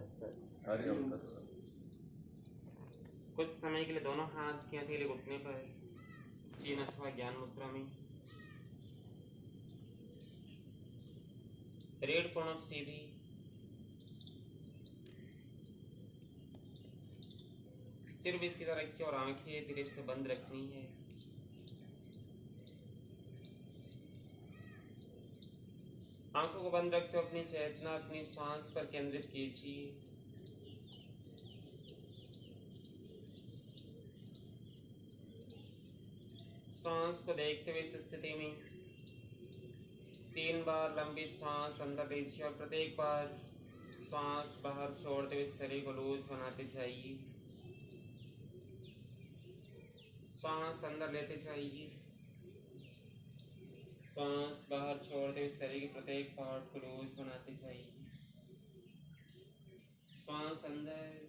तत्सत। हरिओम तत्सत। कुछ समय के लिए दोनों हाथ की हथेली घुटने पर चीन अथवा ज्ञान मुद्रा में, रीढ़ प्रणव सीधी, सिर भी सीधा रखिए और आंखें धीरे से बंद रखनी है। आंखों को बंद रखते हुए अपनी चेतना अपनी श्वास पर केंद्रित कीजिए। श्वास को देखते हुए इस स्थिति में 3 बार लंबी श्वास अंदर लीजिए और प्रत्येक बार श्वास बाहर छोड़ते हुए शरीर को लूज बनाते जाइए। श्वास अंदर लेते जाइए, श्वास बाहर छोड़ते हुए शरीर के प्रत्येक पार्ट को लूज बनाते जाइए। श्वास अंदर,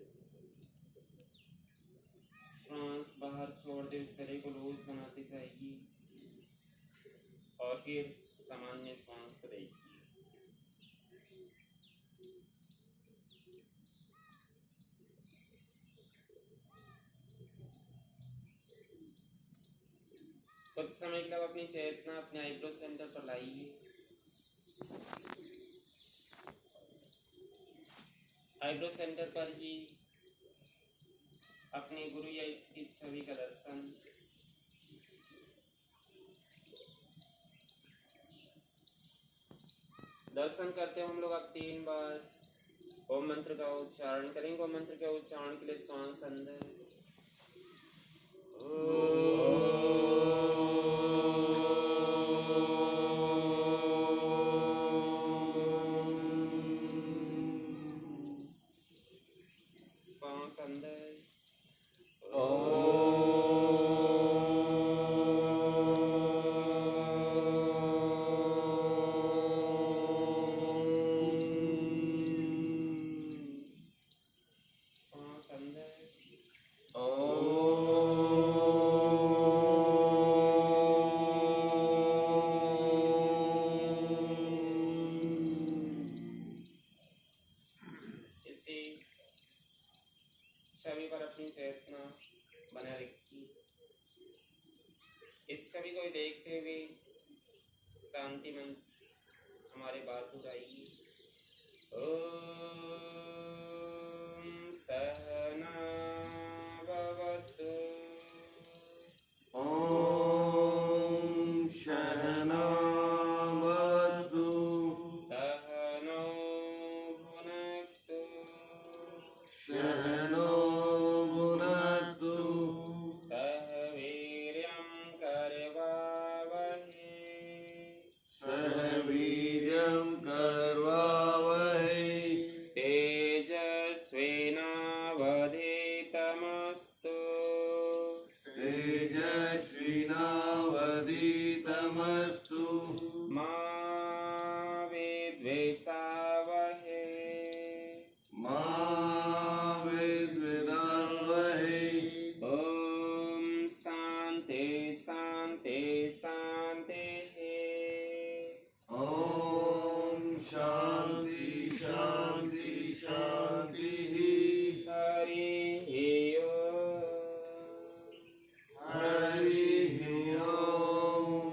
श्वास बाहर छोड़ते हुए शरीर को लूज बनाते जाइए और फिर सामान्य श्वास को देखिए। कुछ समय के लिए अपनी चेतना अपने आईब्रो सेंटर पर लाइए। आईब्रो सेंटर पर ही अपने गुरु या इसकी छवि का दर्शन, करते हैं हम लोग। अब 3 बार ओम मंत्र का उच्चारण करेंगे। ओम मंत्र के उच्चारण के लिए श्वास अंदर, श्वास अंदर, छवि पर अपनी चेतना बना रखिए। इस छवि को देखते हुए शांति मंत्र हमारे बात दोहराइए। ओम सहना भवतु, ओम सहना भवतु, सहनौ भुनक्तु, सहनौ भुनक्तु, सह वीर्यं करवावहै, सह वीर्यं करवावहै, तेजस्विनावधीतमस्तु, तेजस्विनावधीतमस्तु, मा विद्विषावहै, मा विद्विषावहै। ओम शांति शांति शांतिः। ओम शांति शांति शांतिः। हरिः ओम। हरिः ओम।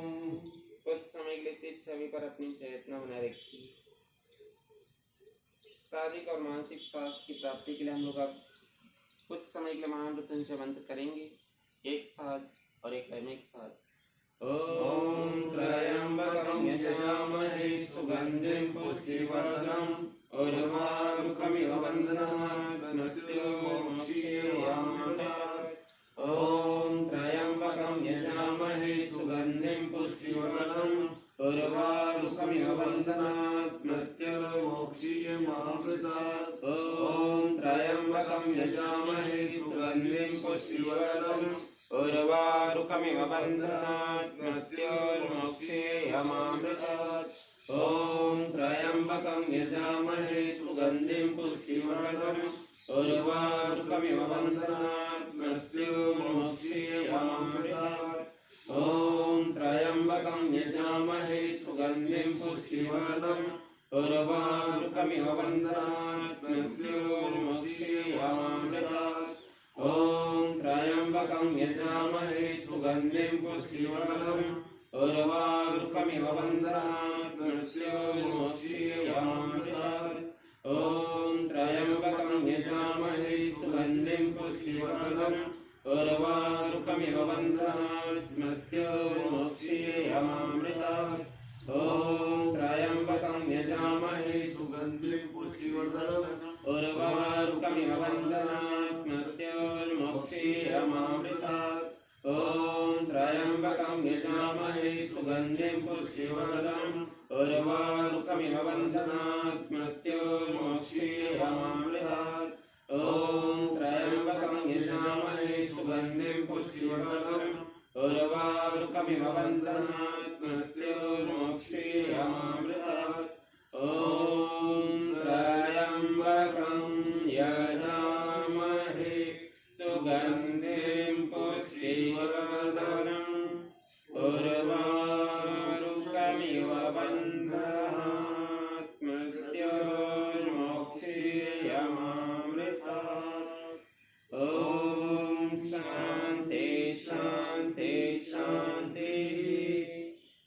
कुछ समय के लिए इस छवि पर अपनी चेतना बनाए रखिए। शारीरिक और मानसिक स्वास्थ्य की प्राप्ति के लिए हम लोग अब कुछ समय के लिए महामृत्युंजय मंत्र करेंगे, एक साथ और एक टाइम एक साथ। ओम त्र्यंबकं यजामहे सुगंधिं पुष्टिवर्धनम् उर्वारुकमिव बन्धनात् मृत्युर्मोक्षीयमामृतात्। ओम त्र्यंबकं यजामहे सुगंधिं पुष्टिवर्धनम् उर्वारुकमिव बन्धनात् मृत्युर्मोक्षीयमामृतात्। ओम त्र्यंबकं यजामहे सुगंधिं पुष्टिवर्धनम् उर्वारुकमिव बन्धनात् मृत्युर्मोक्षीयमामृतात्। ओम त्र्यंबकं यजामहे सुगंधिं पुष्टिवर्धनम् उर्वारुकमिव बन्धनात् मृत्युर्मोक्षीयमामृतात्। ओम त्र्यंबकं यजामहे सुगंधिं पुष्टिवर्धनम् उर्वारुकमिव बन्धनात् मृत्युर्मोक्षीयमामृतात्। यजामहे सुगन्धिं पुष्टिवर्धनम् उर्वारुकमिव बन्धनात् मृत्योर्मोक्षीयमामृतात् ॐ त्र्यम्बकं यजामहे सुगन्धिं पुष्टिवर्धनम् उर्वारुकमिव बन्धनात् मृत्योर्मोक्षीयमामृतात् ॐ त्र्यम्बकं यजामहे सुगन्धिं पुष्टिवर्धनम् उर्वारुकमिव बन्धनात् मृत्योर्मोक्षीयमामृतात् ॐ त्र्यम्बकं यजामहे सुगन्धिं पुष्टिवर्धनम् उर्वारुकमिव बन्धनात् मृत्योर्मोक्षीयमामृतात् ॐ त्र्यम्बकं यजामहे सुगन्धिं पुष्टिवर्धनम् उर्वारुकमिव बन्धनात् मृत्योर्मोक्षीयमामृतात् ॐ त्र्यम्बकं यजामहे सुगन्धिं पुष्टिवर्धनम् उर्वारुकमिव बन्धनात् मृत्योर्मोक्षीयमामृतात् ॐ शान्ति शान्ति शान्तिः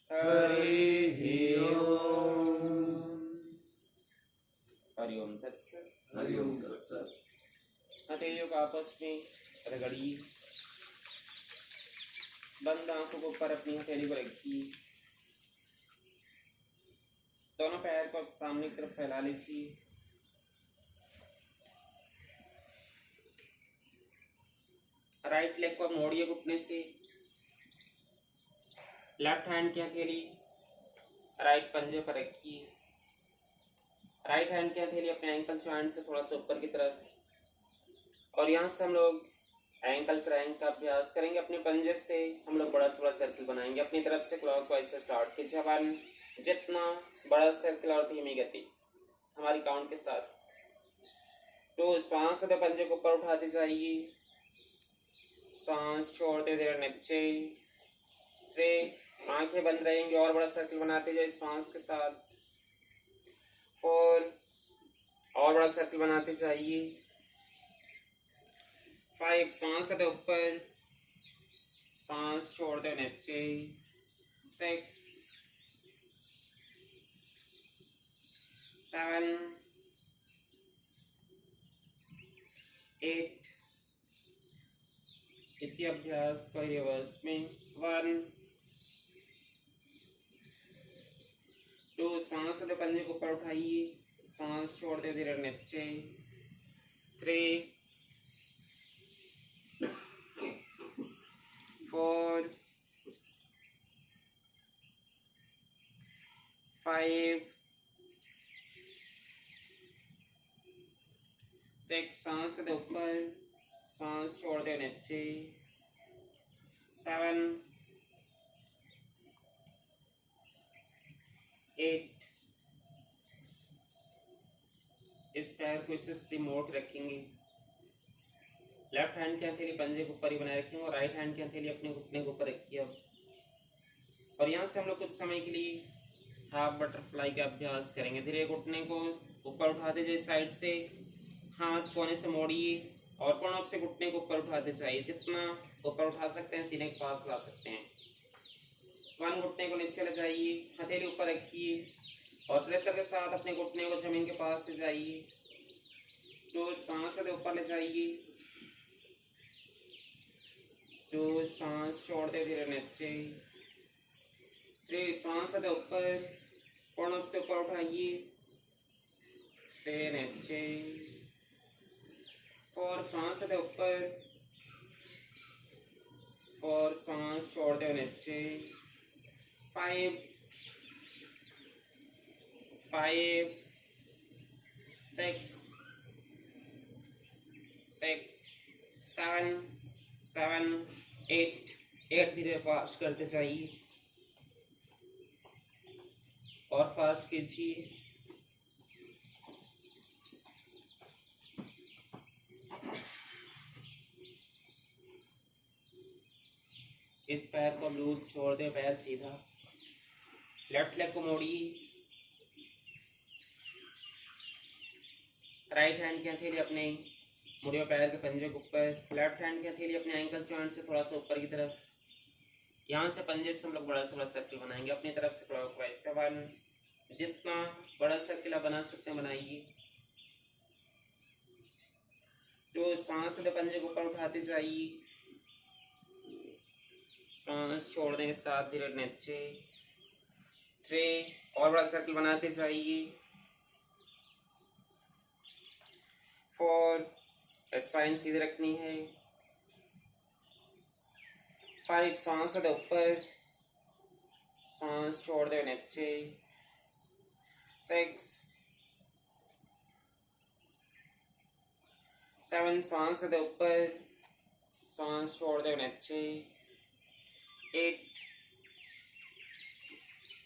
हरिः ओम् हरि ओम तत्सत हरिओम तत्सत। हथेलियों को आपस में रगड़िए। बंद आंखों को ऊपर अपनी हथेली को रखिए। दोनों पैर को सामने की तरफ फैला लीजिए। राइट लेग को मोड़िए घुटने से। लेफ्ट हैंड की हथेली राइट पंजे पर रखिए। राइट हैंड की हथेली अपने एंकल जॉइंट से थोड़ा सा ऊपर की तरफ, और यहाँ से हम लोग एंकल क्रैंक का अभ्यास करेंगे। अपने पंजे से हम लोग बड़ा से बड़ा सर्कल बनाएंगे। अपनी तरफ से क्लॉकवाइज से स्टार्ट कीजिए। 1, जितना बड़ा सर्कल और धीमी गति हमारी काउंट के साथ। 2, श्वास लेते पंजे को ऊपर उठाते जाइए। श्वास छोड़ते धीरे नीचे। 3, आंखें बंद रहेंगी और बड़ा सर्कल बनाते जाइए श्वास के साथ। 4, और बड़ा सर्कल बनाते जाइए। 5, सांस लेते ऊपर, सांस छोड़ते नीचे। 6, 7, 8, इसी अभ्यास को रिवर्स में। 1, 2, सांस लेते पंजे को ऊपर उठाइए, सांस छोड़ते धीरे नीचे। 3, 4, 5, 6, सांस लेते ऊपर, सांस छोड़ते नीचे। 7, 8, इस पैर को इस स्थिति मोड़ के रखेंगे। लेफ्ट हैंड की हथेली पंजे को ऊपर ही बनाए रखेंगे और राइट हैंड की हथेली अपने घुटने के ऊपर रखिए अब। और यहाँ से हम लोग कुछ समय के लिए हाफ बटरफ्लाई का अभ्यास करेंगे। धीरे घुटने को ऊपर उठाते जाइए साइड से, हाथ कोने से मोड़िए और कोनों से घुटने को ऊपर उठाते जाइए। जितना ऊपर उठा सकते हैं सीने के पास ला सकते हैं। 1, घुटने को नीचे ले जाइए, हथेली ऊपर रखिए और प्रेशर के साथ अपने घुटने को जमीन के पास से जाइए। 2, सांस लेते ऊपर ले जाइए। 2, सांस छोड़ते धीरे नीचे। 3, सांस लेते ऊपर, कोनों से ऊपर उठाइए, फिर नीचे। 4, सांस लेते ऊपर, 4, सांस छोड़ते नीचे। 5, 6, 7, 8 धीरे फास्ट करते जाइए और फास्ट कीजिए। इस पैर को लूज छोड़ दे, पैर सीधा। लेफ्ट लेग को मोड़िए। राइट हैंड की हथेली अपने मुड़िया पैर के पंजे के ऊपर। लेफ्ट हैंड की हथेली अपने एंकल जॉइंट से थोड़ा सा ऊपर की तरफ। यहाँ से पंजे से हम लोग बड़ा से बड़ा सर्कल बनाएंगे अपनी तरफ से क्लॉकवाइज से। 1, जितना बड़ा सर्कल आप बना सकते हैं बनाइए। 2, सांस लेते पंजे को ऊपर उठाते जाइए, सांस छोड़ने के साथ धीरे नीचे। 3, और बड़ा सर्कल बनाते जाइए। 4, स्पाइन सीधे रखनी है। 5, सांस लेते ऊपर, सांस छोड़ दे नीचे। 6, 7, सांस लेते ऊपर, सांस छोड़ दे नीचे। 8,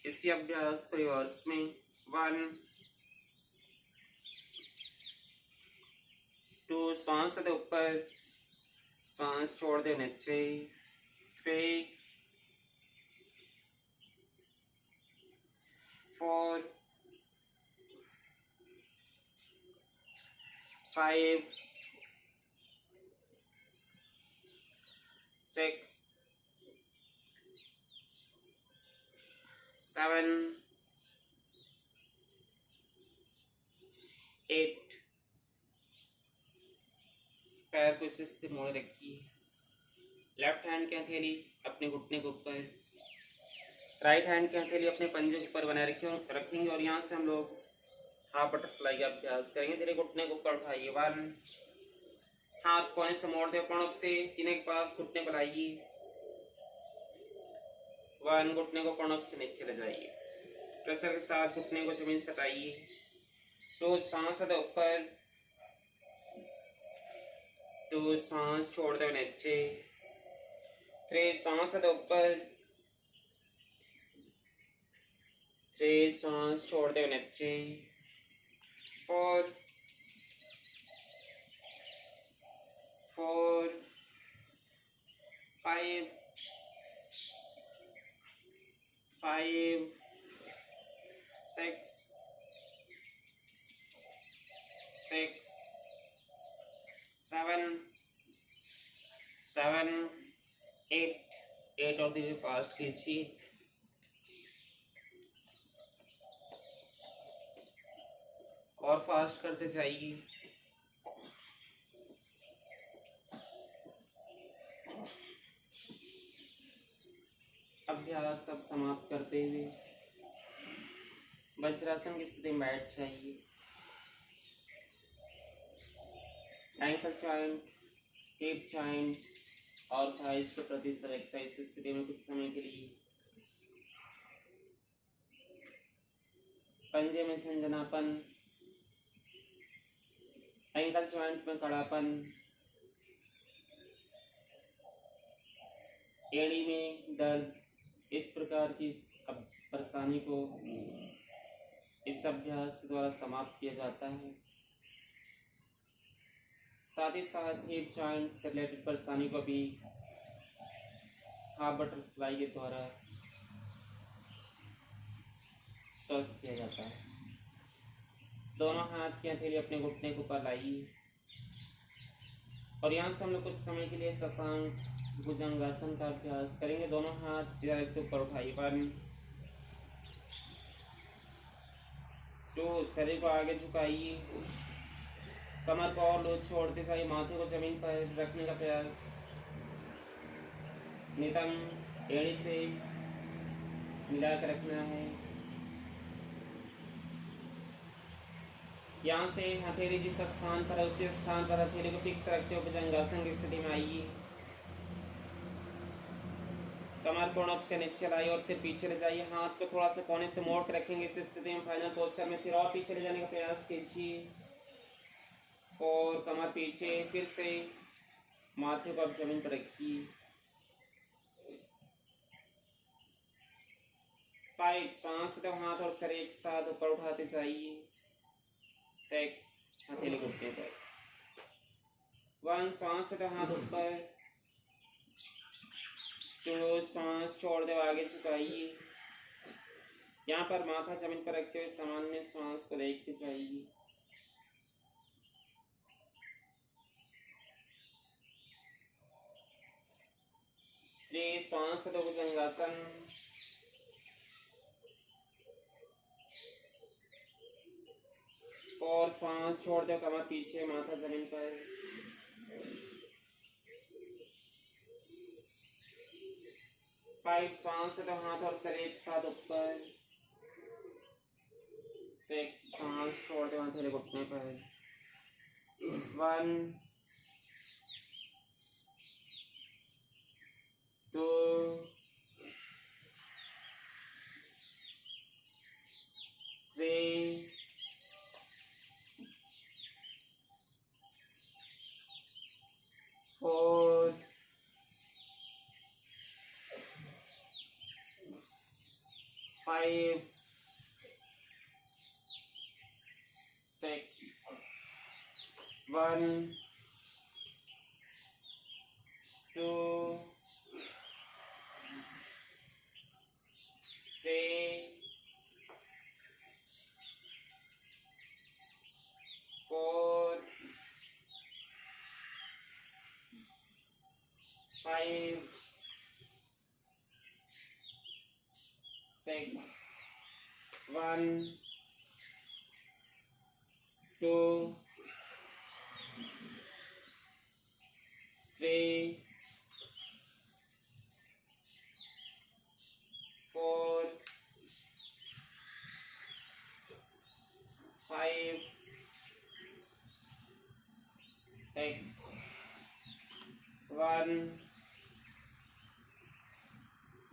इसी अभ्यास को रिवर्स में। 1, 2, सांस लेते ऊपर, सांस छोड़ दे नीचे। 3, 4, 5, 6, 7, 8। पैर को इस स्थिति मोड़ रखिए। लेफ्ट हैंड की हथेली अपने घुटने के ऊपर, राइट हैंड की हथेली अपने पंजे के ऊपर बनाए रखेंगे और यहाँ से हम लोग हाफ बटरफ्लाई का अभ्यास करेंगे। धीरे घुटने को ऊपर उठाइए। 1, हाथ कोने से मोड़ दे, प्रणव से सीने के पास घुटने को लाइए। 1, घुटने को प्रणव से नीचे ले जाइए, प्रेशर के साथ घुटने को जमीन से हटाइए। 2, सांस लेते ऊपर, 2, सांस छोड़ दे नीचे। 3, सांस लेते ऊपर, 3, सांस छोड़ दे नीचे। 4, 5, 6, 7, 8 और धीरे फास्ट खींचिए। और फास्ट करते जाइए। अभ्यास सब समाप्त करते हुए वज्रासन की स्थिति में बैठ जाइए। एंकल जॉइंट, हिप जॉइंट और थाइस के प्रति सजगता इस स्थिति में कुछ समय के लिए। पंजे में झंझनापन, एंकल जॉइंट में कड़ापन, एड़ी में दर्द, इस प्रकार की परेशानी को इस अभ्यास के द्वारा समाप्त किया जाता है। साथ ही साथ हिप जॉइंट से रिलेटेड परेशानी को भी हाफ बटरफ्लाई के द्वारा स्वस्थ किया जाता है। दोनों हाथ की हथेली अपने घुटने के ऊपर लाइए और यहाँ से हम लोग कुछ समय के लिए शशांक भुजंगासन का अभ्यास करेंगे। दोनों हाथ सीधा के ऊपर उठाइए। 1, 2, शरीर को आगे झुकाइए, कमर को और लूज छोड़ते जाइए, माथे को जमीन पर रखने का प्रयास। नितंब एड़ी से मिला कर रखना है। यहाँ से हथेली जिस स्थान पर है उसी स्थान पर हथेली को फिक्स रखते हुए भुजंगासन की स्थिति में आइए। कमर को नब से नीचे लाइए और सिर पीछे ले जाइए। हाथ को थोड़ा सा कोने से मोड़ कर रखेंगे इस स्थिति में। फाइनल पोस्चर में सिर और पीछे ले जाने का प्रयास कीजिए। 4, कमर पीछे, फिर से माथे को अब जमीन पर रखिए। 5, सांस लेते हाथ और सर एक साथ ऊपर उठाते जाइए। 6, हथेली घुटने पर। 1, सांस लेते हाथ ऊपर। 2, सांस छोड़ दे आगे झुकाइए। यहाँ पर माथा जमीन पर रखते हुए सामान्य सांस को देखते जाइए। श्वास तो भुजंगासन। और सांस छोड़ दो, कमर पीछे, माथा जमीन पर। 5 सांस तो हाथ और सर एक साथ ऊपर। 6 सांस छोड़ दो हथेली घुटने पर। 1 2 3 4 5 6 1 2 3 4 5 6 1 2 3 4 5 6 1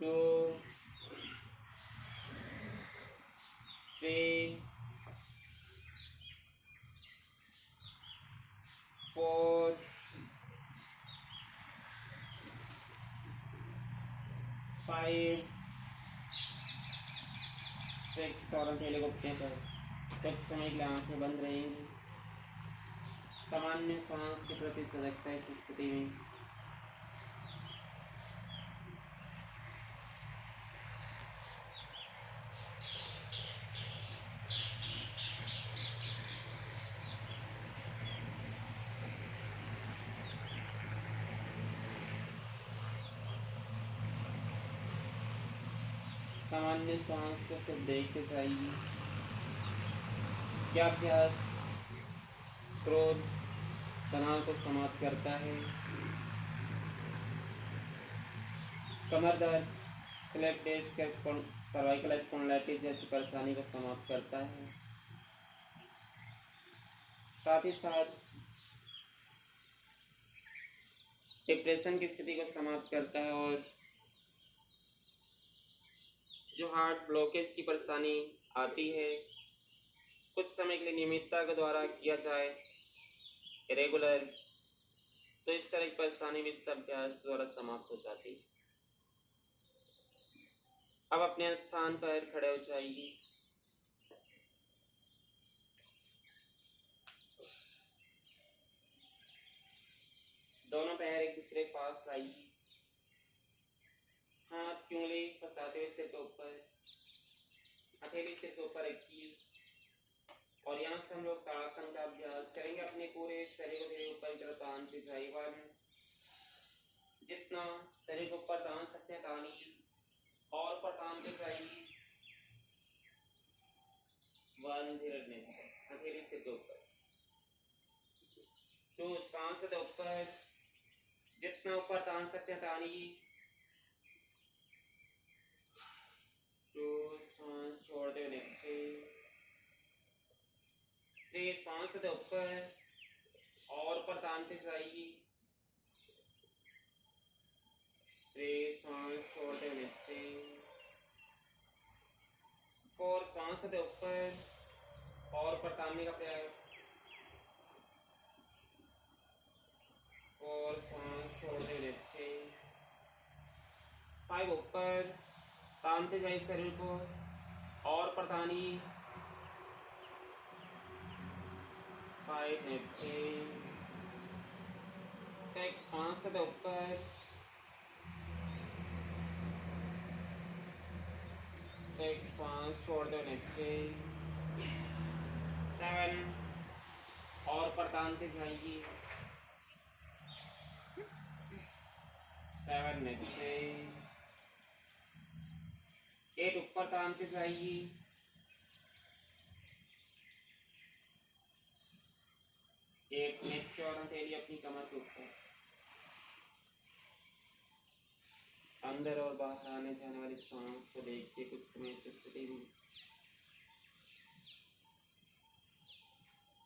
2 3 4 5 6 और हथेली घुटने पर। कुछ समय के लिए आंखें बंद रहेंगी। सामान्य सांस के प्रति सजगता इस स्थिति में। सामान्य सांस को सिर्फ देखते जाइए। क्या अभ्यास क्रोध तनाव को समाप्त करता है? कमर दर्द, स्लिप डिस्क, सर्वाइकल स्पॉन्डिलाइटिस जैसी परेशानी को समाप्त करता है। साथ ही साथ डिप्रेशन की स्थिति को समाप्त करता है। और जो हार्ट ब्लॉकेज की परेशानी आती है, कुछ समय के लिए नियमितता के द्वारा किया जाए रेगुलर, तो इस तरह की परेशानी भी इस अभ्यास द्वारा समाप्त हो जाती है। अब अपने स्थान पर खड़े हो जाइए। दोनों पैर एक दूसरे के पास लाइए। हाथ की उंगली फंसाते हुए सिर के ऊपर, हथेली सिर के ऊपर रखिए। और यहाँ से हम लोग ताड़ासन का अभ्यास करेंगे। अपने पूरे शरीर को धीरे ऊपर की तरफ तानते जाइए। 1 जितना शरीर को ऊपर तान सकते हैं तानिए, और ऊपर तानते जाइए। 1 धीरे नीचे, हथेली सिर के ऊपर। 2 सांस से ऊपर, जितना ऊपर तान सकते हैं तानिए। 2 सांस छोड़ते हुए नीचे। 3 सांस से ऊपर और ऊपर तानते जाइए। 3 सांस छोड़ते हुए नीचे। 4 सांस से ऊपर और ऊपर तानने का प्रयास। 4 सांस छोड़ते हुए नीचे। 5 ऊपर तानते जाइए शरीर को, और ऊपर तानिए। 5 नीचे। 6 सांस से ऊपर। 6 सांस छोड़ दो नीचे। 7 और ऊपर तानते जाइए। 7 निश्चय, 8 ऊपर तानते जाइए, 8 नीचे और हथेली अपनी कमर के ऊपर, अंदर और बाहर आने जाने वाली सांस को देखिए कुछ समय इस स्थिति में।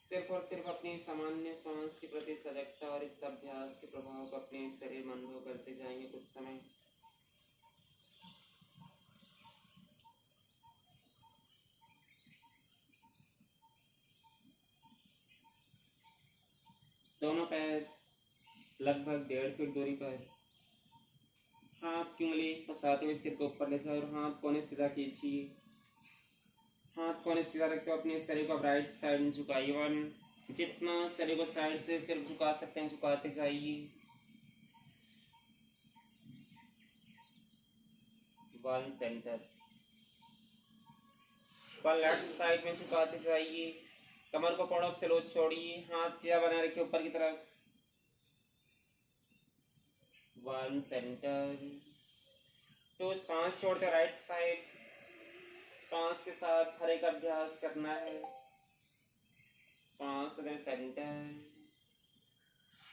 सिर्फ और सिर्फ अपनी सामान्य सांस के प्रति सजगता और इस अभ्यास के प्रभाव को अपने शरीर में अनुभव करते जाएंगे कुछ समय। दोनों पैर लगभग 1.5 फीट दूरी पर, हाथ की उंगली फंसाते हुए सिर को ऊपर ले जाए और हाथ कोने सीधा कीजिए। हाथ कोने सीधा रखते हुए अपने शरीर को राइट साइड में झुकाइए। 1, जितना शरीर को साइड से सिर्फ झुका सकते हैं झुकाते जाइए। 1 सेंटर, 1 लेफ्ट साइड में झुकाते जाइए। कमर को पड़ों से लोच छोड़िए, हाथ सीधा बनाए रखिए ऊपर की तरफ। 1 सेंटर। 2, सांस छोड़ते राइट साइड, सांस के साथ हर एक अभ्यास करना है। सांस दें सेंटर,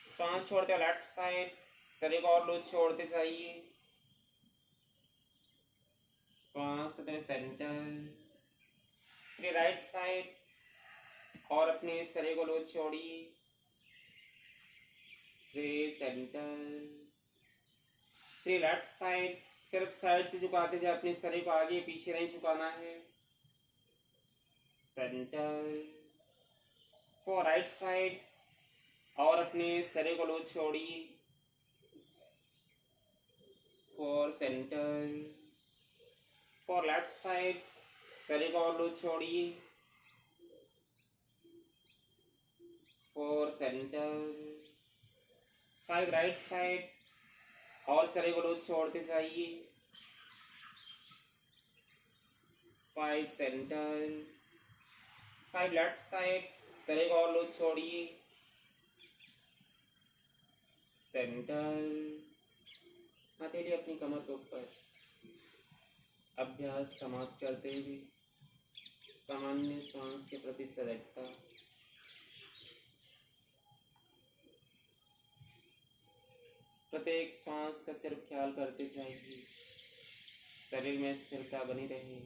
सांस छोड़ते लेफ्ट साइड, शरीर को और लूज छोड़ते जाइए। सांस दें सेंटर, फिर राइट साइड और अपने शरीर को लूज छोड़िए। फिर सेंटर, फिर लेफ्ट साइड, सिर्फ साइड से झुकाते जाए, अपने शरीर को आगे पीछे नहीं झुकाना है। सेंटर, फॉर राइट साइड और अपने शरीर को लूज छोड़िए। For centre, for left side, शरीर को और लूज छोड़िए। फॉर सेंटर, 5 राइट साइड और शरीर को लूज छोड़ते जाइए। 5 सेंटर, 5 लेफ्ट साइड, शरीर को और लूज छोड़िए। सेंटर, हथेली अपनी कमर के ऊपर। अभ्यास समाप्त करते हुए सामान्य सांस के प्रति सजगता। प्रत्येक सांस का सिर्फ ख्याल करते जाइए, शरीर में स्थिरता बनी रहे।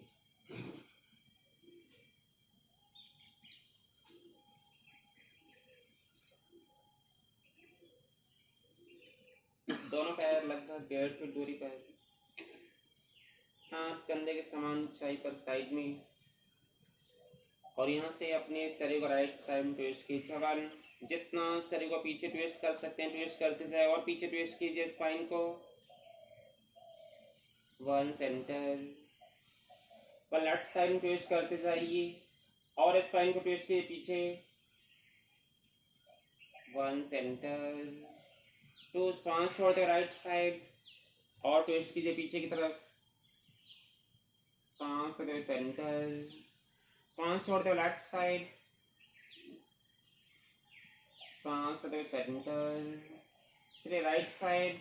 दोनों पैर लगभग 1.5 फीट दूरी पर, हाथ कंधे के समान ऊंचाई पर साइड में, और यहाँ से अपने शरीर को राइट साइड में ट्विस्ट कीजिए। 1, जितना शरीर को पीछे ट्विस्ट कर सकते हैं ट्विस्ट करते जाए और पीछे ट्विस्ट कीजिए स्पाइन को। 1 सेंटर, 1 लेफ्ट साइड में ट्विस्ट करते जाइए और स्पाइन को ट्विस्ट कीजिए पीछे। 1 सेंटर। 2, सांस छोड़ते राइट साइड और ट्विस्ट कीजिए पीछे की तरफ। सांस लेते सेंटर, सांस छोड़ते लेफ्ट साइड, सांस लेते सेंटर, फिर राइट साइड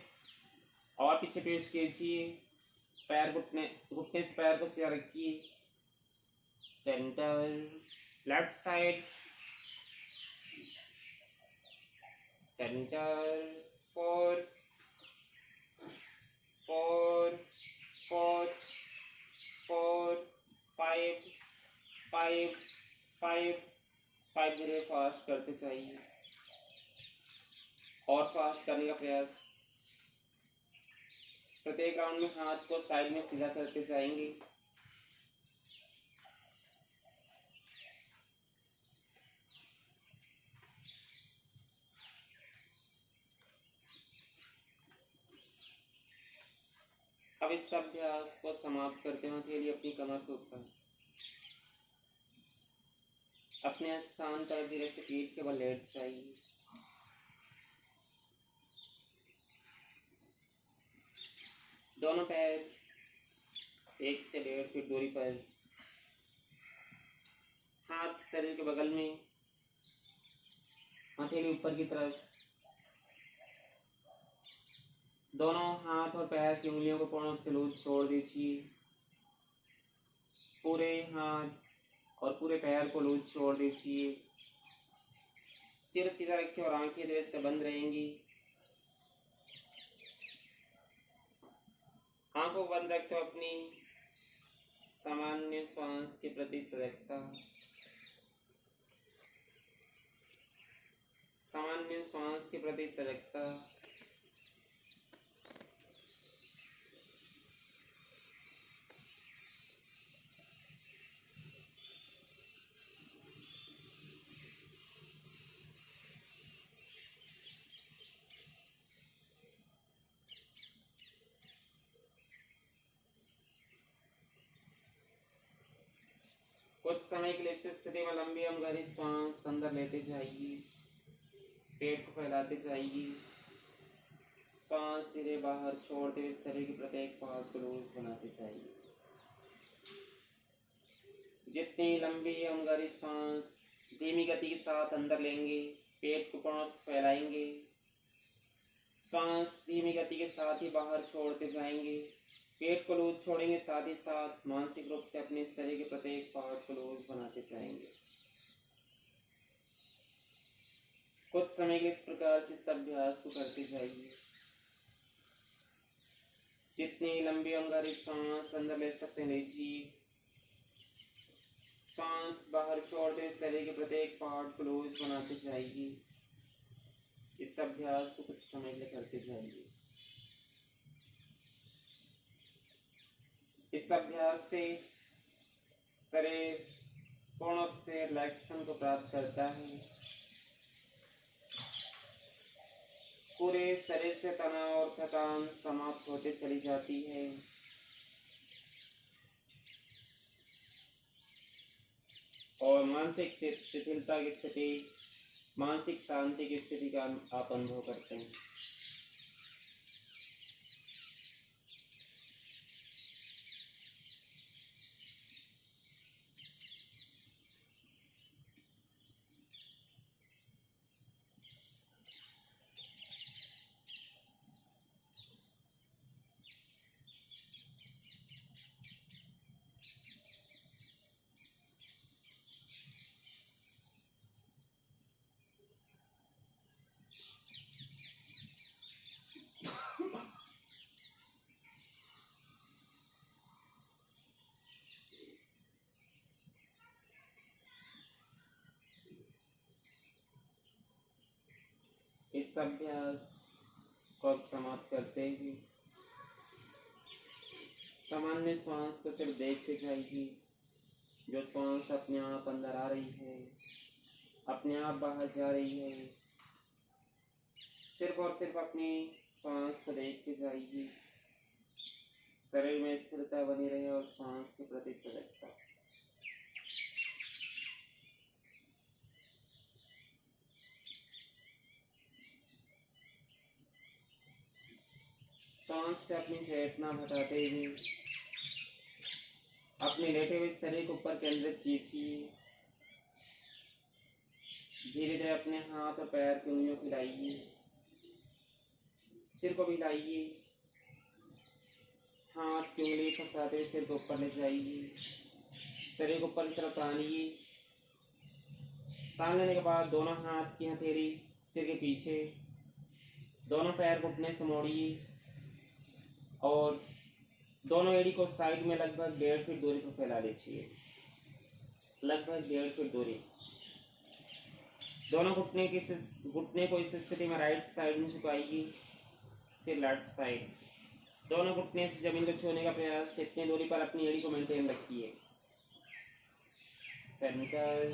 और पीछे ट्विस्ट कीजिए। पैर घुटने से पैर को सीधा रखिए। Centre, left side, centre. 4 4 4 4 5 5 5 5 धीरे फास्ट करते चाहिए और फास्ट करने का प्रयास। प्रत्येक राउंड में हाथ को साइड में सीधा करते जाएंगे। अब इस अभ्यास को समाप्त करते हैं के लिए अपनी कमर के ऊपर अपने स्थान पर धीरे से पीठ के बल लेट जाइए। दोनों पैर 1 से 1.5 फीट दूरी पर, हाथ शरीर के बगल में, हथेली ऊपर की तरफ। दोनों हाथ और पैर की उंगलियों को पूर्ण रूप से लूज छोड़ दीजिए। पूरे हाथ और पूरे पैर को लूज छोड़ दीजिए। सिर सीधा रखिए और आंखें धीरे से बंद रहेंगी। आंखों को बंद रखते अपनी सामान्य श्वास के प्रति सजगता, सामान्य श्वास के प्रति सजगता। कुछ समय के लिए इस स्थिति में लंबी और गहरी श्वास अंदर लेते जाइए। पेट को फैलाते जाइए। श्वास धीरे बाहर छोड़ते हुए शरीर के प्रत्येक भाग को लूज बनाते जाइए। जितनी लंबी और गहरी श्वास धीमी गति के साथ अंदर लेंगे, पेट को पूर्ण रूप से फैलाएंगे। श्वास धीमी गति के साथ ही बाहर छोड़ते जाएंगे। पेट को लूज छोड़ेंगे, साथ ही साथ मानसिक रूप से अपने शरीर के प्रत्येक पार्ट को लूज बनाते जाएंगे। कुछ समय के इस प्रकार से सब अभ्यास को करते जाइए। जितनी लंबी और गहरी सांस अंदर ले सकते लीजिए। सांस बाहर छोड़ते शरीर के प्रत्येक पार्ट को लूज बनाते जाइए। इस अभ्यास को कुछ समय के लिए करते जाइए। इस अभ्यास से शरीर पूर्ण रूप से रिलैक्सेशन को प्राप्त करता है। पूरे शरीर से तनाव और थकान समाप्त होते चली जाती है। और मानसिक शिथिलता की स्थिति, मानसिक शांति की स्थिति का आप अनुभव करते हैं। इस अभ्यास को अब समाप्त करते ही सामान्य श्वास को सिर्फ देखते जाइए। जो श्वास अपने आप अंदर आ रही है, अपने आप बाहर जा रही है, सिर्फ और सिर्फ अपनी श्वास को देखते जाइए। शरीर में स्थिरता बनी रहे और श्वास के प्रति सजगता। सांस से अपनी चेतना घटाते हुए अपने लेटे हुए शरीर को ऊपर केंद्रित कीजिए। धीरे धीरे अपने हाथ और पैर की उंगलियों को हिलाइए। सिर को भी हिलाइए। हाथ की उंगली फंसाते हुए सिर को ऊपर ले जाइए। शरीर को ऊपर की तरफ तानिए। तान लेने के बाद दोनों हाथ की हथेली सिर के पीछे, दोनों पैर घुटने से मोड़िए और दोनों एड़ी को साइड में लगभग 1.5 फीट दूरी पर फैला लीजिए। लगभग 1.5 फीट दूरी। दोनों घुटने को इस स्थिति में राइट साइड में झुकाइए, फिर लेफ्ट साइड। दोनों घुटने से जमीन को छूने का प्रयास, इतनी दूरी पर अपनी एड़ी को मेंटेन रखिए। सेंटर।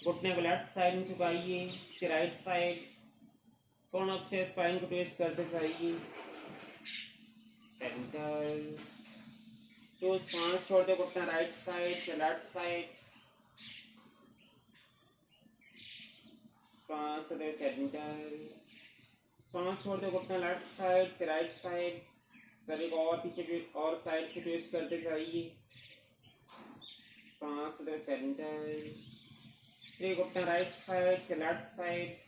घुटने को लेफ्ट साइड में झुकाइए, फिर राइट साइड। पूर्ण रूप से स्पाइन को ट्विस्ट करते जाइए। सेंटर। तो सांस छोड़ते घुटना राइट साइड से लेफ्ट साइड। सांस करते सेंटर। सांस छोड़ते घुटना लेफ्ट साइड से राइट साइड। शरीर को और पीछे और साइड से ट्विस्ट करते जाइए। सांस करते सेंटर। फिर घुटना राइट साइड से लेफ्ट साइड।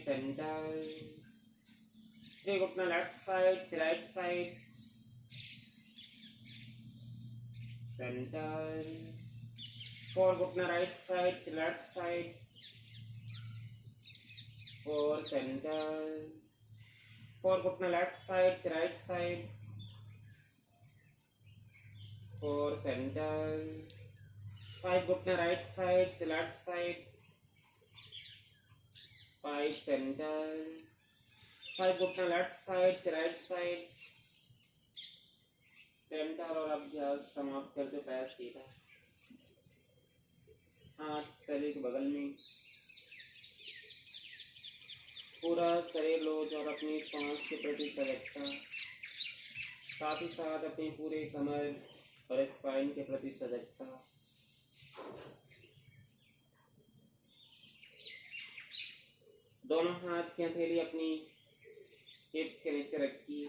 सेंटर, 3 घुटना लेफ्ट साइड से राइट साइड, सेंटर, 4 घुटना राइट साइड से लेफ्ट साइड, 4 सेंटर, 4 घुटना लेफ्ट साइड से राइट साइड, 4 सेंटर, 5 घुटना राइट साइड से लेफ्ट साइड, 5 सेंटर, 5 घुटना लेफ्ट साइड से राइट साइड, सेंटर। और अभ्यास समाप्त कर दो। पैर सीधा, हाथ शरीर के बगल में, पूरा शरीर लोच और अपनी सांस के प्रति सजगता, साथ ही साथ अपने पूरे कमर और स्पाइन के प्रति सजगता। दोनों हाथ की हथेली अपनी हिप्स के नीचे रखिए,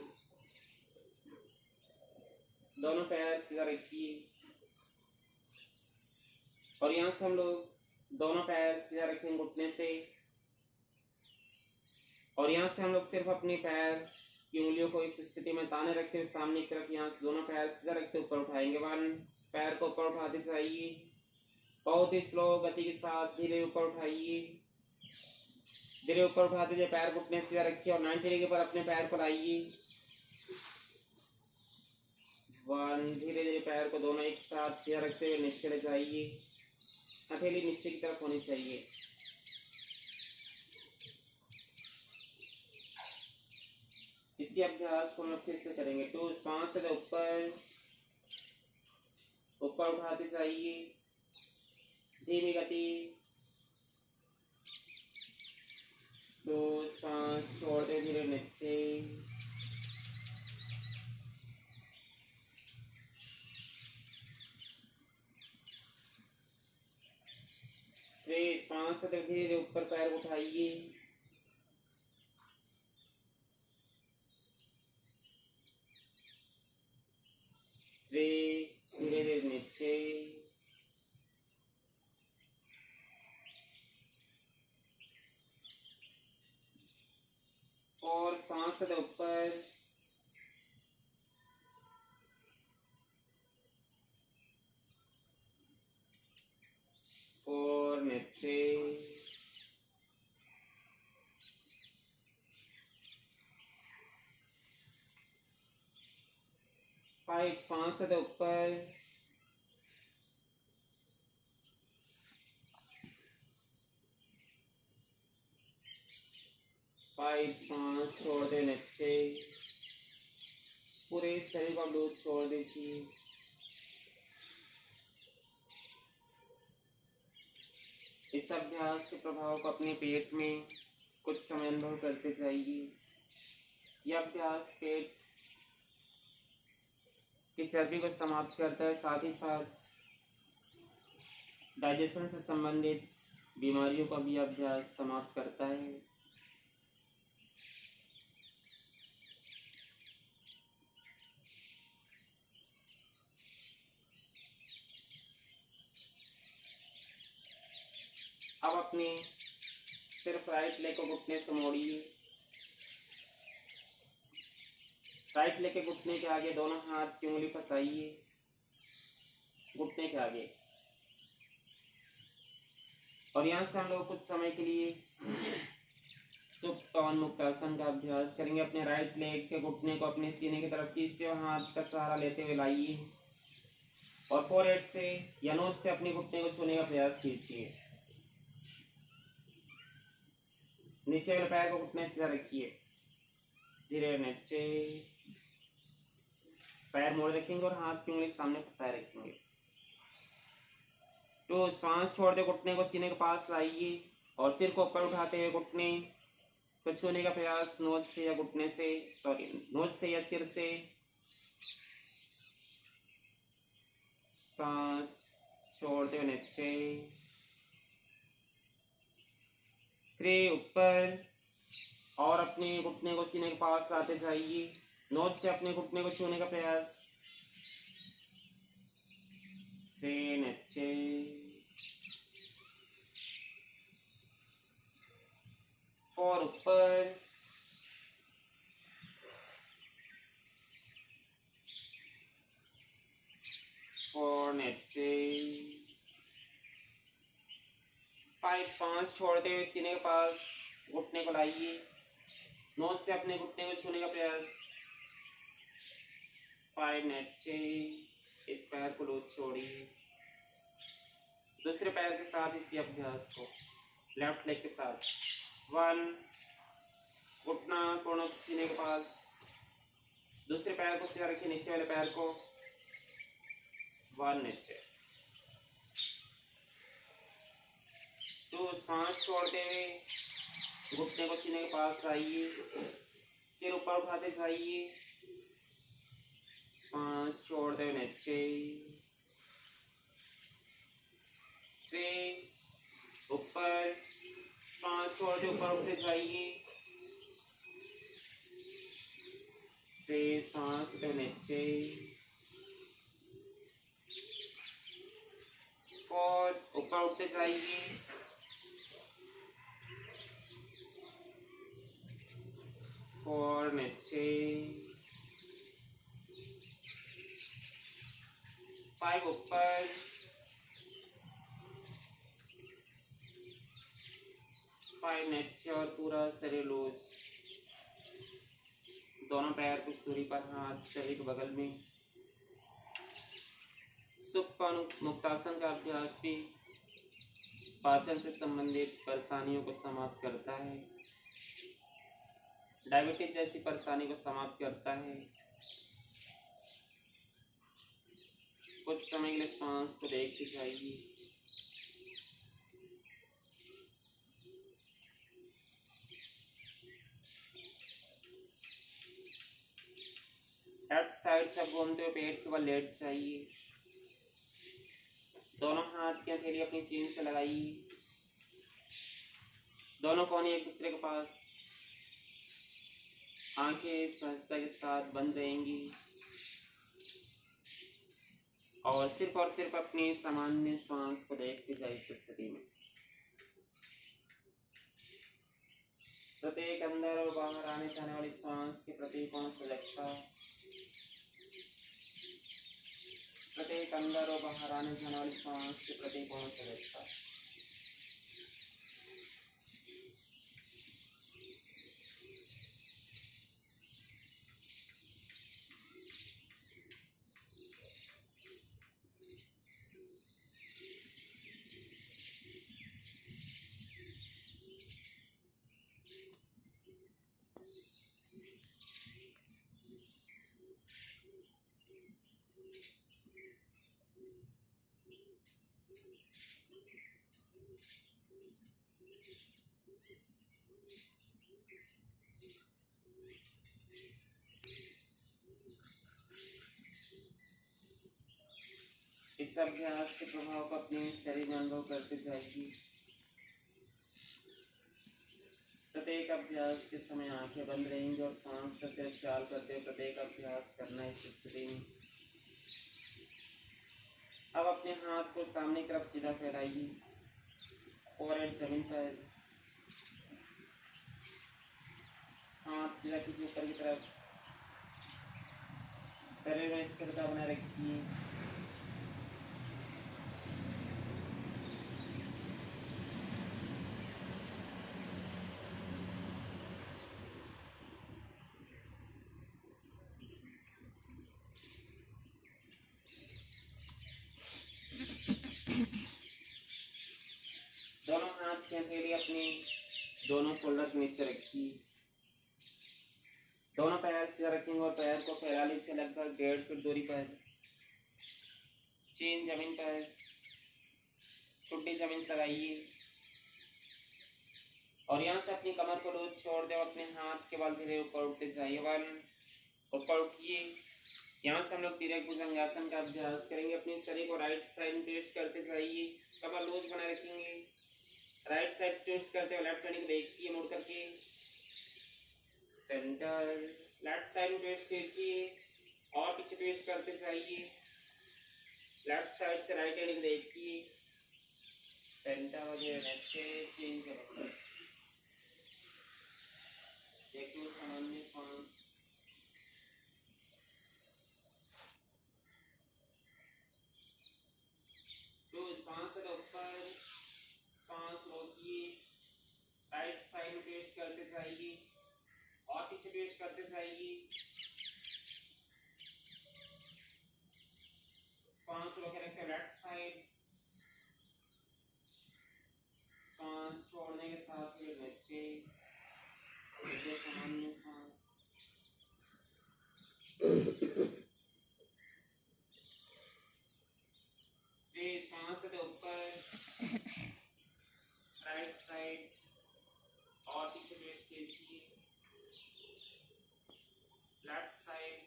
दोनों पैर सीधा रखिए और यहाँ से हम लोग दोनों पैर सीधा रखेंगे घुटने से, और यहाँ से हम लोग सिर्फ अपने पैर की उंगलियों को इस स्थिति में ताने रखते हुए सामने की तरफ यहाँ से दोनों पैर सीधा रखते ऊपर उठाएंगे। 1, पैर को ऊपर उठाते जाइए, बहुत ही स्लो गति के साथ धीरे ऊपर उठाइए, धीरे ऊपर उठाते जाइए, पैर घुटने सीधा रखिए और 90 डिग्री पर अपने पैर को लाइए। 1, धीरे धीरे पैर को दोनों एक साथ सीधा रखते हुए नीचे ले जाइए, हथेली नीचे की तरफ होनी चाहिए। इसी अभ्यास को हम लोग फिर से करेंगे। 2, सांस लेते ऊपर, ऊपर उठाते जाइए, धीमी गति। 2, सांस छोड़ते धीरे नीचे, 3, सांस लेते धीरे ऊपर पैर उठाइए, 3, धीरे धीरे नीचे, 4, सांस लेते ऊपर, 4, नीचे, 5, सांस लेते ऊपर, 5, सांस छोड़ते नीचे, पूरे शरीर का लोड छोड़ दीजिए। इस अभ्यास के प्रभाव को अपने पेट में कुछ समय अनुभव करते जाइए। यह अभ्यास पेट की चर्बी को समाप्त करता है, साथ ही साथ डाइजेशन से संबंधित बीमारियों का भी अभ्यास समाप्त करता है। अब अपने सिर्फ राइट लेग को घुटने से मोड़िए, राइट लेग के घुटने के आगे दोनों हाथ की उंगली फंसाइए घुटने के आगे, और यहाँ से हम लोग कुछ समय के लिए सुप्त मुक्तासन का अभ्यास करेंगे। अपने राइट लेग के घुटने को अपने सीने की तरफ खींचते हुए हाथ का सहारा लेते हुए लाइए और फोरहेड से या नोज से अपने घुटने को छूने का प्रयास कीजिए। नीचे वाले पैर को घुटने सीधा रखिए, धीरे नीचे, पैर मोड़ रखेंगे और हाथ की उंगली सामने फंसाए रखेंगे। 2, सांस छोड़ते घुटने को सीने के पास लाइए और सिर को ऊपर उठाते हुए घुटने को छूने का प्रयास नोज से या घुटने से, नोज से या सिर से। सांस छोड़ते हुए नीचे, 3, ऊपर, और अपने घुटने को सीने के पास लाते जाइए, नोज से अपने घुटने को छूने का प्रयास, 3, नीचे, 4, और ऊपर, और नीचे। 5 सांस छोड़ते हुए सीने के पास घुटने को लाइए, नोज से अपने घुटने को छूने का प्रयास। 5 नीचे, इस पैर को लूज छोड़िए। दूसरे पैर के साथ इसी अभ्यास को, लेफ्ट लेग के साथ। 1, घुटना पूर्ण सीने के पास। दूसरे पैर को सीधा रखिए, नीचे वाले पैर को। 1 नीचे। 2, सांस छोड़ते हुए घुटने को सीने के पास लाइए, सिर ऊपर उठाते जाइए, सांस छोड़ते हुए नीचे। 3, ऊपर, सांस छोड़ते ऊपर उठते जाइए। 3, सांस लेते नीचे। 4, ऊपर उठते जाइए। 4 नीचे। 5 ऊपर। 5 नीचे और पूरा शरीर लूज। दोनों पैर कुछ दूरी पर, हाथ शरीर के बगल में। सुप्त मुक्तासन का अभ्यास भी पाचन से संबंधित परेशानियों को समाप्त करता है, डायबिटीज जैसी परेशानी को समाप्त करता है। कुछ समय के लिए सांस को देखते जाइए। लेफ्ट साइड से घूमते हुए पेट के बल लेट जाइए। दोनों हाथ की हथेली अपनी चीन से लगाइए। दोनों कोने एक दूसरे के पास। आंखें सहजता के साथ बंद रहेंगी और सिर्फ अपनी सामान्य श्वास को देखते जाइए इस स्थिति में। प्रत्येक अंदर और बाहर आने जाने वाली श्वास के प्रति पूर्ण सजगता। प्रत्येक अंदर और बाहर आने जाने वाली श्वास के प्रति पूर्ण सजगता। इस अभ्यास के प्रभाव को अपने शरीर में अनुभव करते जाइए। प्रत्येक अभ्यास के समय आंखें बंद रहेंगी और सांस का सिर्फ ख्याल करते हुए प्रत्येक अभ्यास करना इस स्थिति में। अब अपने हाथ को सामने की तरफ सीधा फैलाइए, फोरहेड जमीन पर, हाथ सीधा खींचिए ऊपर की तरफ। शरीर में स्थिरता बनाए रखिए। दोनों हाथ की हथेली अपनी दोनों शोल्डर के नीचे रखिए। दोनों पैर सीधा रखेंगे और पैर को फैला लीजिए लगभग 1.5 फीट दूरी पर। चीन जमीन पर, टुड्डी जमीन से लगाइए और यहाँ से अपनी कमर को लूज छोड़ दे और अपने हाथ के बल धीरे ऊपर उठते जाइए। 1, ऊपर उठिए। यहाँ से हम लोग तिरक भुजंगासन का अभ्यास करेंगे। अपने शरीर को राइट साइड ट्विस्ट करते जाइए, कमर लूज बनाए रखेंगे। राइट साइड ट्विस्ट करते हुए लेफ्ट हैंड को देखिए मुड़ करके सेंटर। लेफ्ट साइड ट्विस्ट कीजिए और पीछे ट्विस्ट करते जाइए। लेफ्ट साइड से राइट हैंड को देखिए सेंटर वगैरह नीचे चेंज करें। रखते हो सामान्य श्वास। तो सांस के ऊपर सांस रोकिए, राइट साइड में पेश करते जाइए और पीछे पेश करते जाइए। सांस रोके रखते लेफ्ट साइड, सांस छोड़ने के साथ ही नीचे सामान्य सांस। सांस के ऊपर राइट साइड और पीछे पेश कीजिए, लेफ्ट साइड,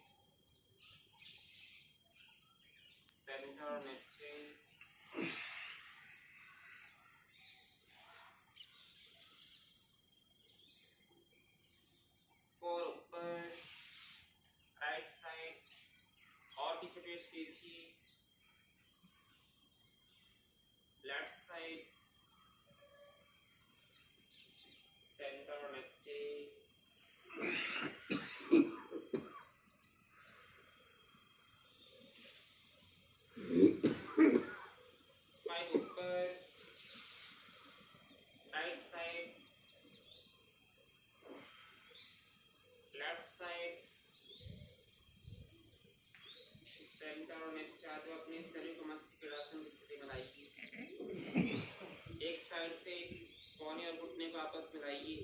सेंटर नीचे। और ऊपर राइट साइड और पीछे पेश कीजिए, लेफ्ट साइड, सेंटर नीचे। 5 ऊपर right side, left side, centre नीचे। आज अपने शरीर को मत्स्यगढ़ासन की स्थिति में लाइए। एक साइड से कोहनी और घुटने को आपस में लाइए,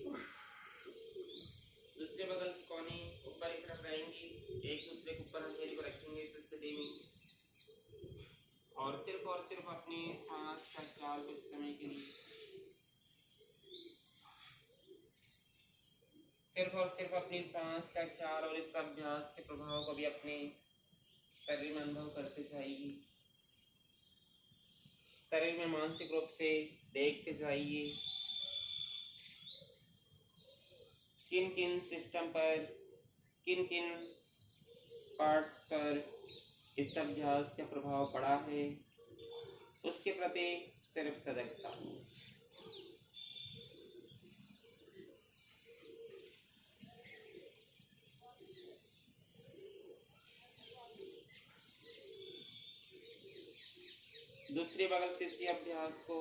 दूसरे बगल की कोहनी ऊपर की तरफ रहेंगी, एक दूसरे के ऊपर हथेली को रखेंगे इस स्थिति में। और सिर्फ अपनी सांस का ख्याल कुछ समय के लिए, सिर्फ अपनी सांस का ख्याल और इस अभ्यास के प्रभाव को भी अपने शरीर में अनुभव करते जाइए। शरीर में मानसिक रूप से देखते जाइए किन किन सिस्टम पर, किन किन पार्ट्स पर इस अभ्यास का प्रभाव पड़ा है, उसके प्रति सिर्फ सजगता। दूसरी बगल से इसी अभ्यास को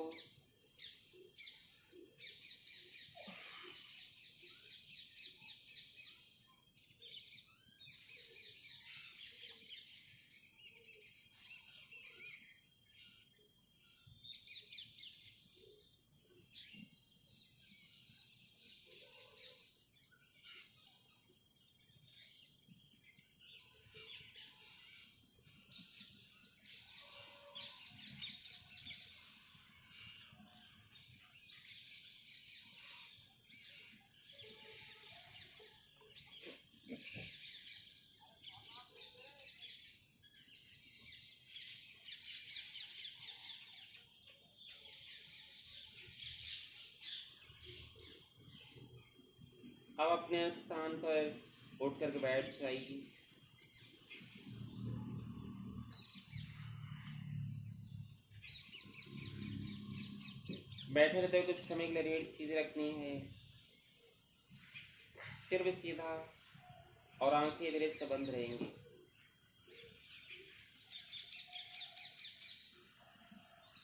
अब अपने स्थान पर उठ करके बैठ जाइए। बैठे रहते हुए कुछ समय के लिए रीढ़ सीधी रखनी है, सिर भी सीधा और आंखें धीरे से बंद रहेंगी।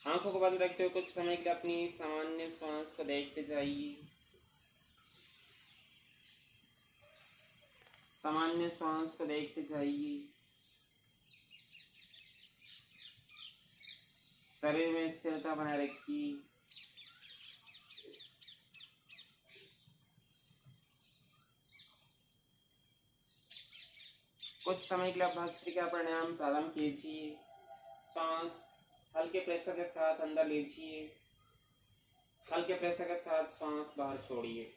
आंखों को बंद रखते हुए कुछ समय के लिए अपनी सामान्य श्वास को देखते जाइए। सामान्य श्वास को देखते जाइए। शरीर में स्थिरता बनाए रखिए। कुछ समय के लिए भस्त्रिका प्राणायाम प्रारंभ कीजिए। सांस हल्के प्रेशर के साथ अंदर लीजिए, हल्के प्रेशर के साथ सांस बाहर छोड़िए।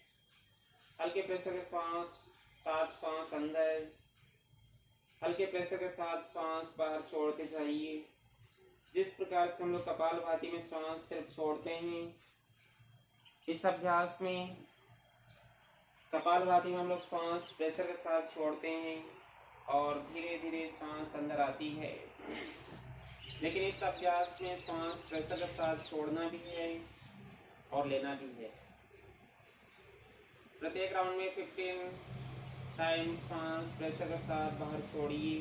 हल्के प्रेशर के साथ सांस अंदर, हल्के प्रेशर के साथ सांस बाहर छोड़ते जाइए। जिस प्रकार से हम लोग कपालभाति में सांस सिर्फ छोड़ते हैं, इस अभ्यास में कपालभाति में हम लोग सांस प्रेशर के साथ छोड़ते हैं और धीरे धीरे सांस अंदर आती है। लेकिन इस अभ्यास में सांस प्रेशर के साथ छोड़ना भी है और लेना भी है। प्रत्येक राउंड में 15 टाइम सांस प्रेशर के साथ बाहर छोड़िए।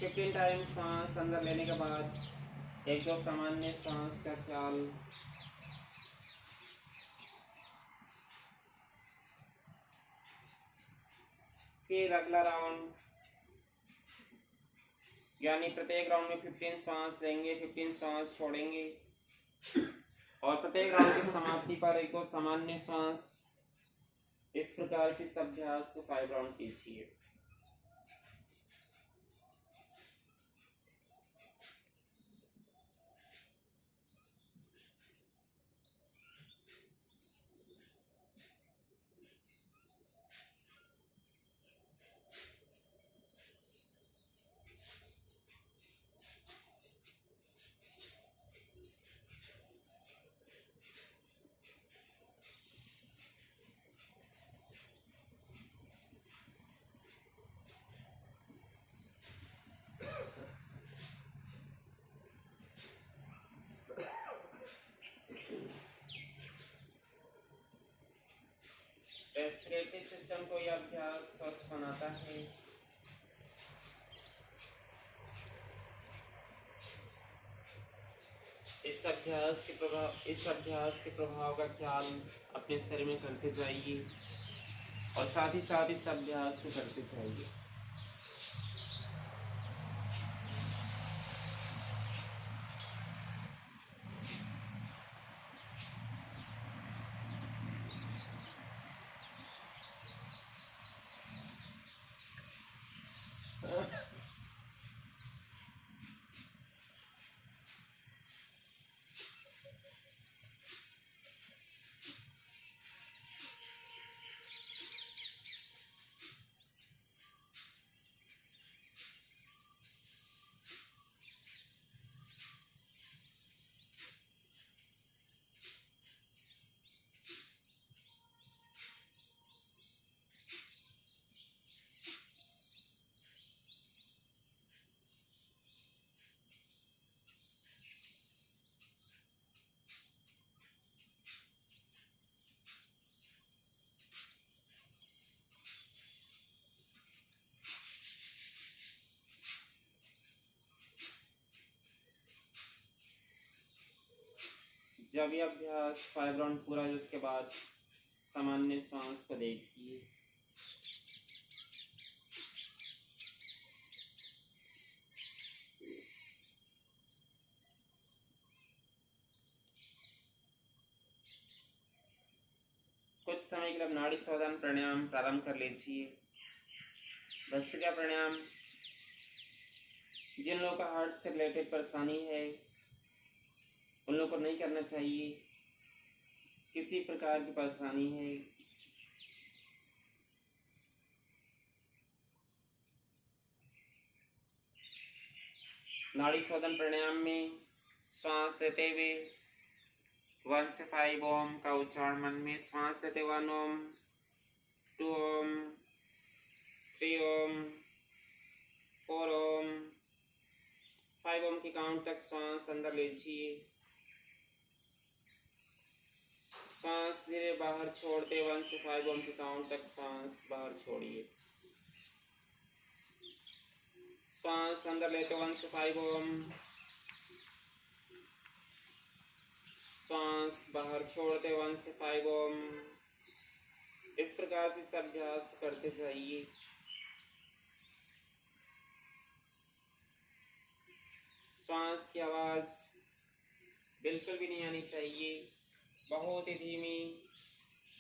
15 टाइम सांस अंदर लेने के बाद एक दो सामान्य सांस का ख्याल। फिर अगला राउंड, यानी प्रत्येक राउंड में 15 सांस लेंगे, 15 सांस छोड़ेंगे और प्रत्येक राउंड की समाप्ति पर एक दो सामान्य सांस। इस प्रकार से इस अभ्यास को 5 राउंड कीजिए। रेस्पिरेटरी सिस्टम को यह अभ्यास स्वस्थ बनाता है। इस अभ्यास के प्रभाव का ख्याल अपने शरीर में करते जाइए और साथ ही साथ इस अभ्यास को करते जाइए। जब यह अभ्यास 5 राउंड पूरा हो उसके बाद सामान्य सांस को देखिए। कुछ समय के लिए नाड़ी शोधन प्राणायाम प्रारंभ कर लीजिए। भस्त्रिका प्राणायाम जिन लोगों का हार्ट से रिलेटेड परेशानी है उन लोगों को नहीं करना चाहिए। किसी प्रकार की परेशानी है, नाड़ी शोधन प्राणायाम में श्वास लेते हुए 1 से 5 ओम का उच्चारण मन में, श्वास लेते 1 ओम, 2 ओम, 3 ओम, 4 ओम, 5 ओम की काउंट तक श्वास अंदर लीजिए। सांस धीरे बाहर छोड़ते 1 से 5 ओम की काउंट तक सांस बाहर छोड़िए। सांस अंदर लेते 1 से 5 ओम, सांस बाहर छोड़ते 1 से 5 ओम। इस प्रकार से इस अभ्यास को करते जाइए। सांस की आवाज बिल्कुल भी नहीं आनी चाहिए, बहुत ही धीमी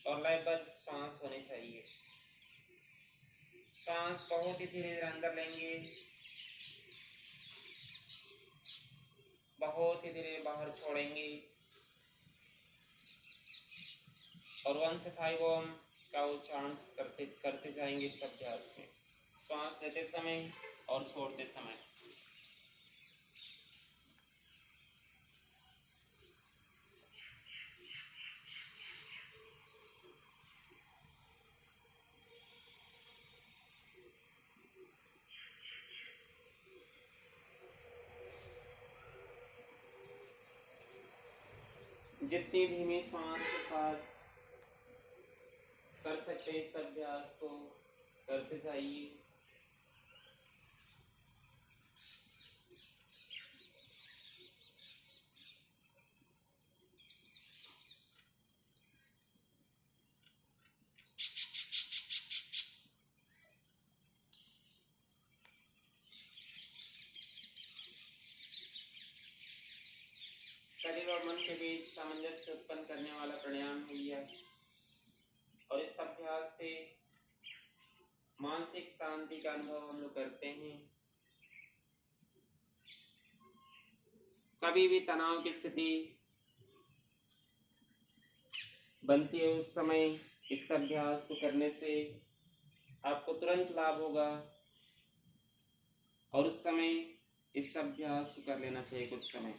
और लयबद्ध सांस होनी चाहिए। सांस बहुत ही धीरे धीरे अंदर लेंगे, बहुत ही धीरे बाहर छोड़ेंगे और 1 से 5 ओम का उच्चारण करते जाएंगे इस अभ्यास में, श्वास लेते समय और छोड़ते समय। जितनी धीमी सांस के साथ कर सकते हैं। इस अभ्यास को करते जाइए। शरीर और मन के बीच सामंजस्य उत्पन्न करने वाला प्राणायाम है यह, और इस अभ्यास से मानसिक शांति का अनुभव हम लोग करते हैं। कभी भी तनाव की स्थिति बनती है उस समय इस अभ्यास को करने से आपको तुरंत लाभ होगा, और उस समय इस अभ्यास को कर लेना चाहिए कुछ समय।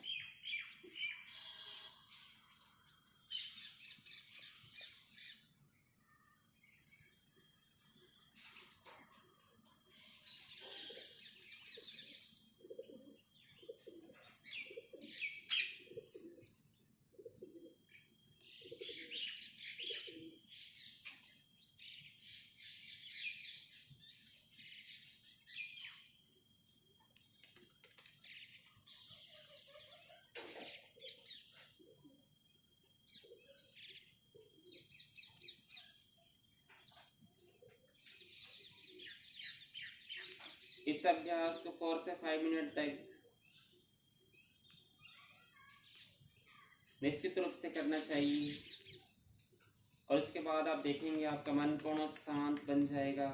इस अभ्यास को 4 से 5 मिनट तक निश्चित रूप से करना चाहिए, और इसके बाद आप देखेंगे आपका मन पूर्ण शांत बन जाएगा।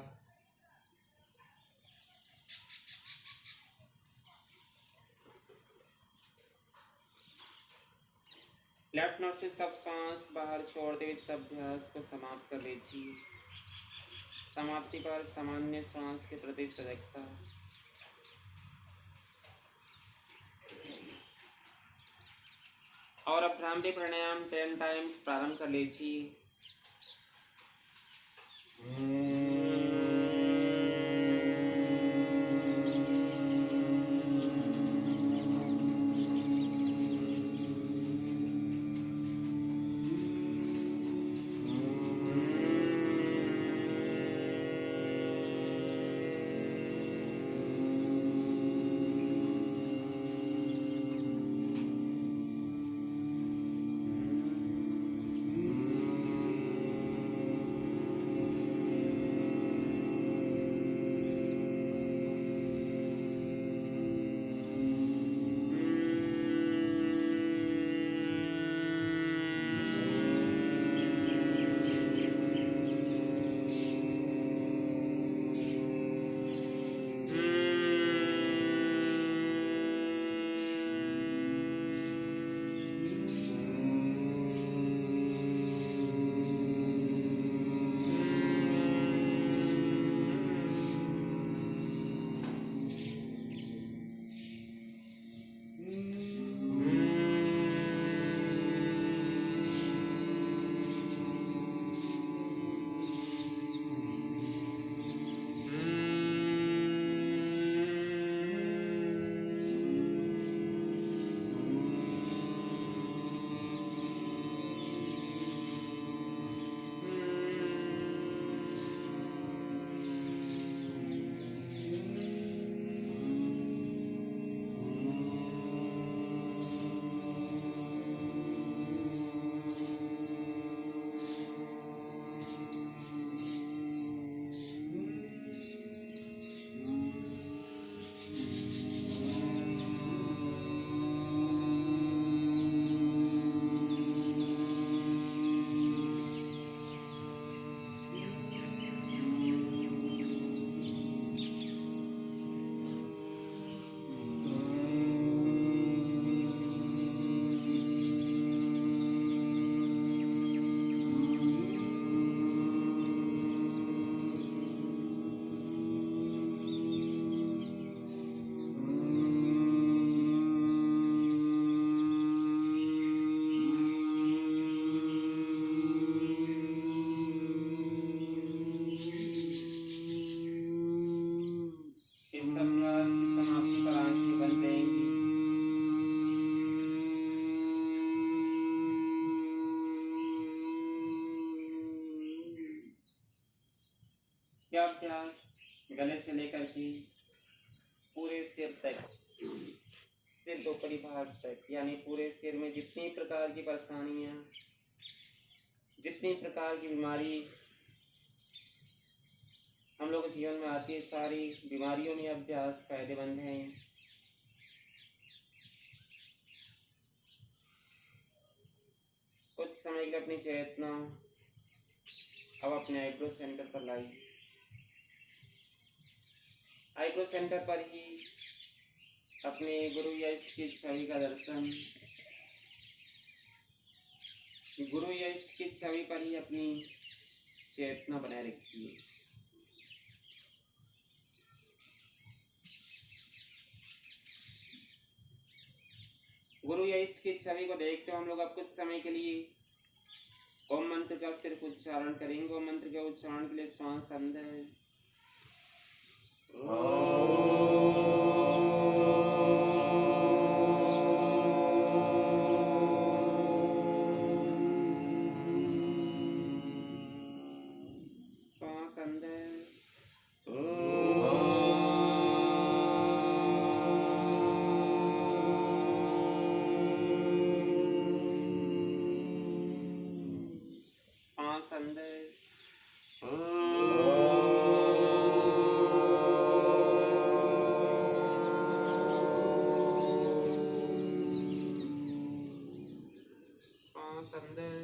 लेफ्ट नोज से सब सांस बाहर छोड़ते हुए इस अभ्यास को समाप्त कर लीजिए। समाप्ति पर सामान्य श्वास के प्रति सजगता। और अब भ्रामरी प्राणायाम 10 टाइम्स प्रारंभ कर लीजिए। अभ्यास गले से लेकर के पूरे सिर तक, सिर के ऊपरी भाग तक, यानी पूरे सिर में जितनी प्रकार की परेशानियां, जितनी प्रकार की बीमारी हम लोग के जीवन में आती है, सारी बीमारियों में अभ्यास फायदेमंद है। कुछ समय के लिए अपनी चेतना अब अपने आईब्रो सेंटर पर लाई। आईब्रो सेंटर पर ही अपने गुरु या इष्ट की छवि का दर्शन, गुरु या इष्ट की छवि पर ही अपनी चेतना बनाए रखिए। गुरु या इष्ट की छवि को देखते हो हम लोग अब कुछ समय के लिए ओम मंत्र का सिर्फ उच्चारण करेंगे। ओम मंत्र के उच्चारण के लिए श्वास अंदर, श्वास अंदर, श्वास अंदर, श्वास अंदर,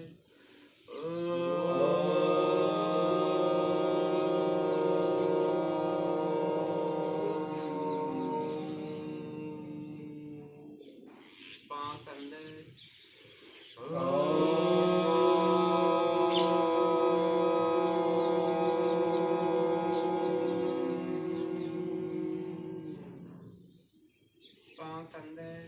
श्वास अंदर,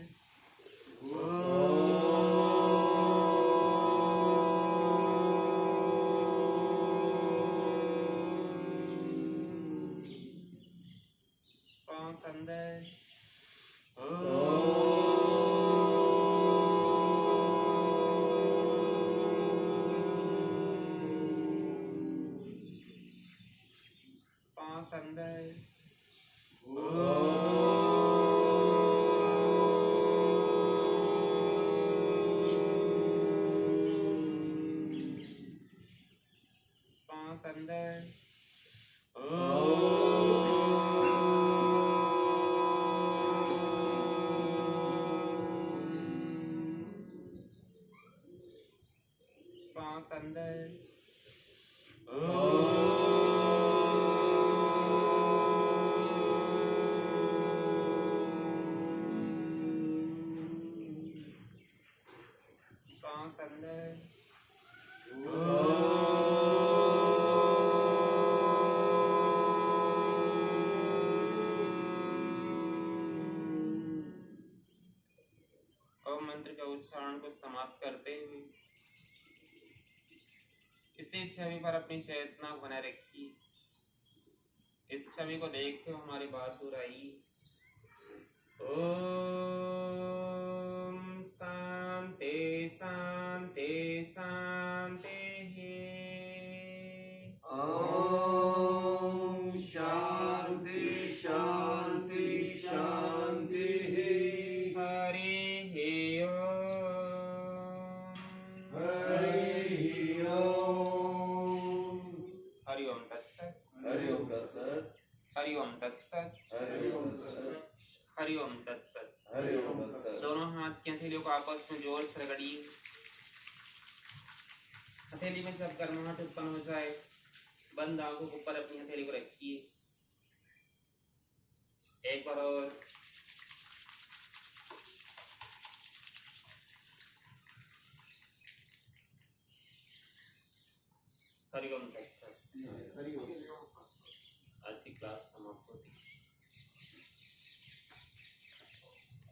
श्वास अंदर, श्वास अंदर, श्वास अंदर, श्वास अंदर, श्वास अंदर, श्वास अंदर, ओम मंत्र के उच्चारण को समाप्त करते हुए इसी छवि पर अपनी चेतना बनाए रखिए। इस छवि को देखते हो हमारी बात हो रही। ओम शांति शांति शांति। ओम शांति शांति शांति। हरि ओम। हरि ओम। हरि ओम तत्सत। हरि ओम तत्सत। हरि ओम तत्सत। हरि ओम तत्सत। हरि ओम तत्सत। हरि ओम तत्सत। दोनों हाथ की हथेलियों को आपस में जोर से रगड़िए। हथेली में जब गर्माहट उत्पन्न हो जाए बंद आंखों के ऊपर अपनी हथेली को रखिए। एक बार और। हरि ओम तत्सत। हरि ओम। आज की क्लास समाप्त होती है।